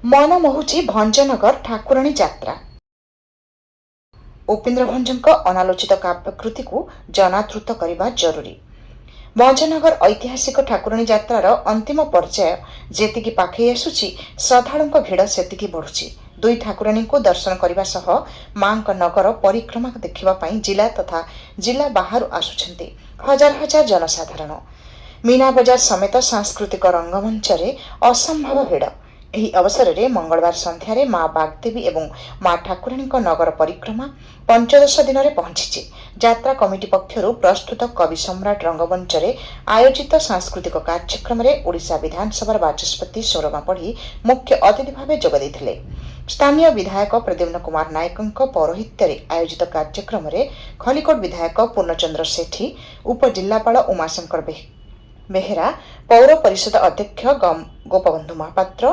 मन मोहुची भंजनगर ठाकुराणी यात्रा। उपेन्द्र भंजଙ୍କ अनालोचित काव्यकृति को जनादृत करने जरूरी। भंजनगर ऐतिहासिक ठाकुराणी यात्रार अंतिम पर्याय जेतिकी पाखई आसुची श्रद्धालुंक भिड़ सेतिकी बढ़ुची। दुई ठाकुराणी को दर्शन करने सह मां नगर परिक्रमा देखा जिला तथा जिला बाहर आसुछंती हजार हजार जनसाधारण। मीना बजार समेत सांस्कृतिक रंगमंच रे असंभव भिड़। ଏହି ଅବସରରେ ମଙ୍ଗଳବାର ସନ୍ଧ୍ୟାରେ ମା ବାଗଦେବୀ ଏବଂ ମା ଠାକୁରାଣୀଙ୍କ ନଗର ପରିକ୍ରମା 15 ଦିନରେ ପହଞ୍ଚିଛି। ଯାତ୍ରା କମିଟି ପକ୍ଷରୁ ପ୍ରସ୍ତୁତ କବି ସମ୍ରାଟ ରଙ୍ଗମଞ୍ଚରେ ଆୟୋଜିତ ସାଂସ୍କୃତିକ କାର୍ଯ୍ୟକ୍ରମରେ ଓଡ଼ିଶା ବିଧାନସଭାର ବାଚସ୍ପତି ସୌରଭା ପଢ଼ି ମୁଖ୍ୟ ଅତିଥି ଭାବେ ଯୋଗ ଦେଇଥିଲେ। ସ୍ଥାନୀୟ ବିଧାୟକ ପ୍ରଦ୍ୟୁମ୍ନ କୁମାର ନାୟକଙ୍କ ପୌରୋହିତ୍ୟରେ ଆୟୋଜିତ କାର୍ଯ୍ୟକ୍ରମରେ ଖଲିକୋଟ ବିଧାୟକ ପୂର୍ଣ୍ଣଚନ୍ଦ୍ର ସେଠୀ, ଉପଜିଲ୍ଲାପାଳ ଉମାଶଙ୍କର ବେହେରା, पौर परिषद अध्यक्ष गोपबंधु महापात्र,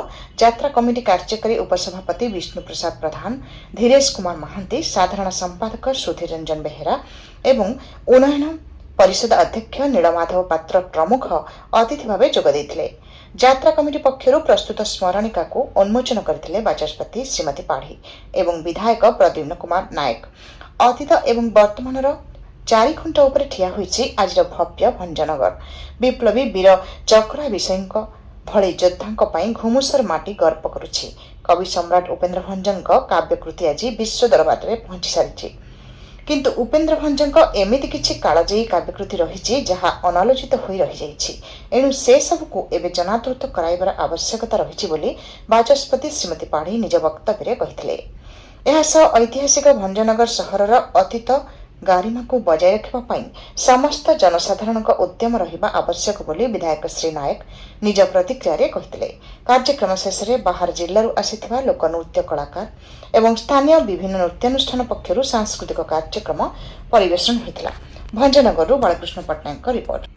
यात्रा कमिटी कार्यकारी उपसभापति विष्णु प्रसाद प्रधान, धीरेश कुमार महांती, साधारण संपादक सुधीर रंजन बेहेरा एवं उन्नयन परिषद अध्यक्ष नीलमाधव पात्र प्रमुख अतिथि भाव जोग देथिले। यात्रा कमिटी पक्षरु प्रस्तुत स्मरणिका को उन्मोचन करथिले बाचस्पति श्रीमती पाढ़ी एवं विधायक प्रद्युम्न कुमार नायक। अतीत एवं वर्तमानर 4 खुंट उपरे ठिया होईछि आजिर भव्य भंजनगर। विप्लवी वीर चक्रा विषयଙ୍କ भଳି योद्धाଙ୍କ ପାଇଁ घुमुसर माटी गर्व करुछि। कवि सम्राट उपेन्द्र भंजଙ୍କ काव्यकृति आज विश्व दरबार में पहुंची सारिछि। किंतु उपेन्द्र भंजଙ୍କ एमिति किछि कालजयी काव्यकृति रहिछि जहा अनालोचित होई रहि जाइछि। एणु से सबको एबे जनादृत कराइबार आवश्यकता रहिछि बोली बाचस्पति श्रीमती पाढ़ी निज वक्तव्य कहिथिले। एहा सह ऐतिहासिक भंजनगर सहरर अतीत गारिमा को बजाय रखा समस्त जनसाधारण उद्यम रहिबा आवश्यक बोली विधायक श्री नायक निज प्रतिक्रिया कहिथिले। कार्यक्रम शेष में बाहर जिल्लारू आसिथिबा लोकनृत्य कलाकार एवं स्थानीय विभिन्न नृत्यानुष्ठान पक्षरु सांस्कृतिक कार्यक्रम परिवेषण होइतिला। भंजनगररू बालकृष्ण पट्टनायक रिपोर्ट।